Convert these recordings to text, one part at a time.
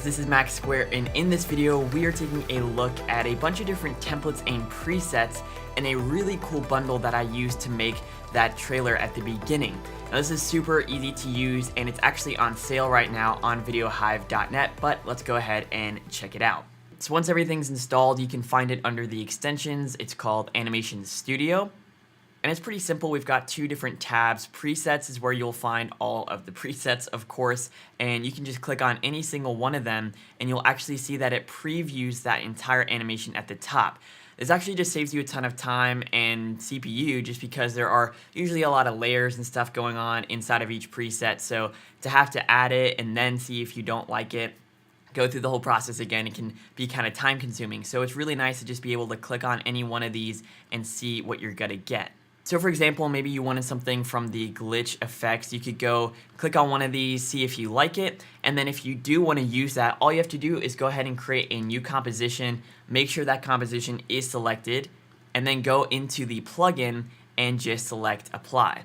this is Max Square, and in this video we are taking a look at a bunch of different templates and presets and a really cool bundle that I used to make that trailer at the beginning. Now this is super easy to use and it's actually on sale right now on videohive.net, but let's go ahead and check it out. So once everything's installed, you can find it under the extensions. It's called Animation Studio. And it's pretty simple. We've got two different tabs. Presets is where you'll find all of the presets, of course, and you can just click on any single one of them and you'll actually see that it previews that entire animation at the top. This actually just saves you a ton of time and CPU just because there are usually a lot of layers and stuff going on inside of each preset. So to have to add it and then see if you don't like it, go through the whole process again, it can be kind of time consuming. So it's really nice to just be able to click on any one of these and see what you're gonna get. So for example, maybe you wanted something from the glitch effects. You could go click on one of these, see if you like it, and then if you do want to use that, all you have to do is go ahead and create a new composition, make sure that composition is selected, and then go into the plugin and just select apply.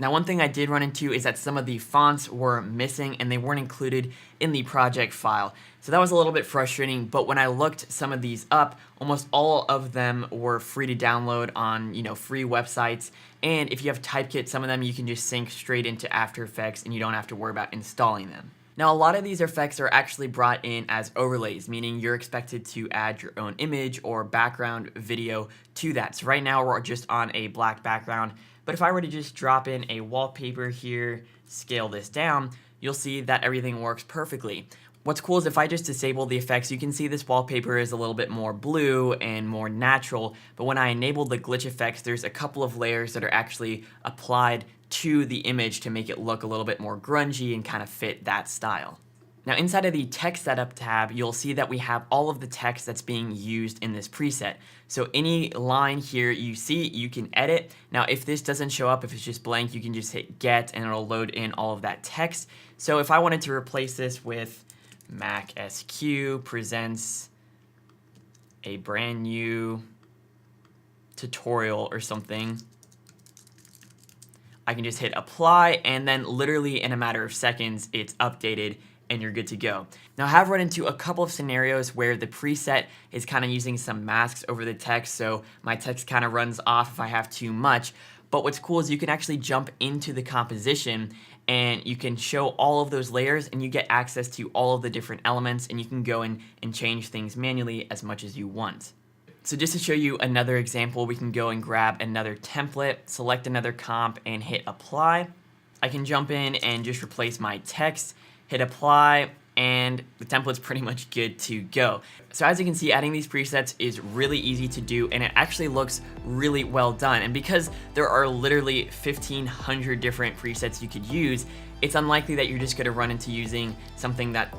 Now one thing I did run into is that some of the fonts were missing and they weren't included in the project file. So that was a little bit frustrating, but when I looked some of these up, almost all of them were free to download on, free websites. And if you have Typekit, some of them you can just sync straight into After Effects and you don't have to worry about installing them. Now a lot of these effects are actually brought in as overlays, meaning you're expected to add your own image or background video to that. So right now we're just on a black background, but if I were to just drop in a wallpaper here, scale this down, you'll see that everything works perfectly. What's cool is if I just disable the effects, you can see this wallpaper is a little bit more blue and more natural, but when I enable the glitch effects, there's a couple of layers that are actually applied to the image to make it look a little bit more grungy and kind of fit that style. Now inside of the text setup tab, you'll see that we have all of the text that's being used in this preset. So any line here you see, you can edit. Now if this doesn't show up, if it's just blank, you can just hit get and it'll load in all of that text. So if I wanted to replace this with Mac SQ presents a brand new tutorial or something, I can just hit apply and then literally in a matter of seconds it's updated and you're good to go. Now I have run into a couple of scenarios where the preset is kind of using some masks over the text, so my text kind of runs off if I have too much. But what's cool is you can actually jump into the composition and you can show all of those layers and you get access to all of the different elements and you can go in and change things manually as much as you want. So just to show you another example, we can go and grab another template, select another comp and hit apply. I can jump in and just replace my text, hit apply, and the template's pretty much good to go. So as you can see, adding these presets is really easy to do and it actually looks really well done. And because there are literally 1,500 different presets you could use, it's unlikely that you're just gonna run into using something that,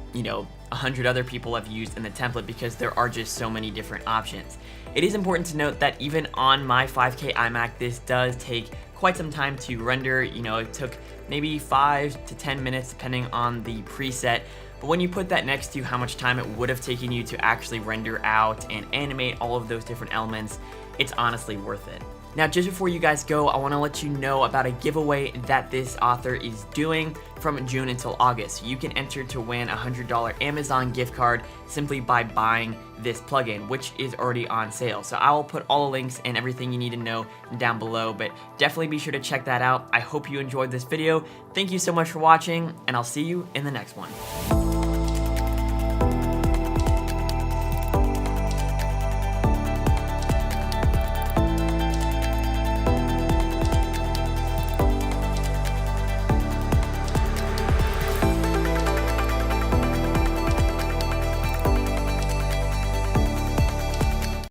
100 other people have used in the template because there are just so many different options. It is important to note that even on my 5K iMac, this does take quite some time to render. It took maybe 5 to 10 minutes depending on the preset. But when you put that next to how much time it would have taken you to actually render out and animate all of those different elements, it's honestly worth it. Now, just before you guys go, I want to let you know about a giveaway that this author is doing from June until August. You can enter to win a $100 Amazon gift card simply by buying this plugin, which is already on sale. So I will put all the links and everything you need to know down below, but definitely be sure to check that out. I hope you enjoyed this video. Thank you so much for watching, and I'll see you in the next one.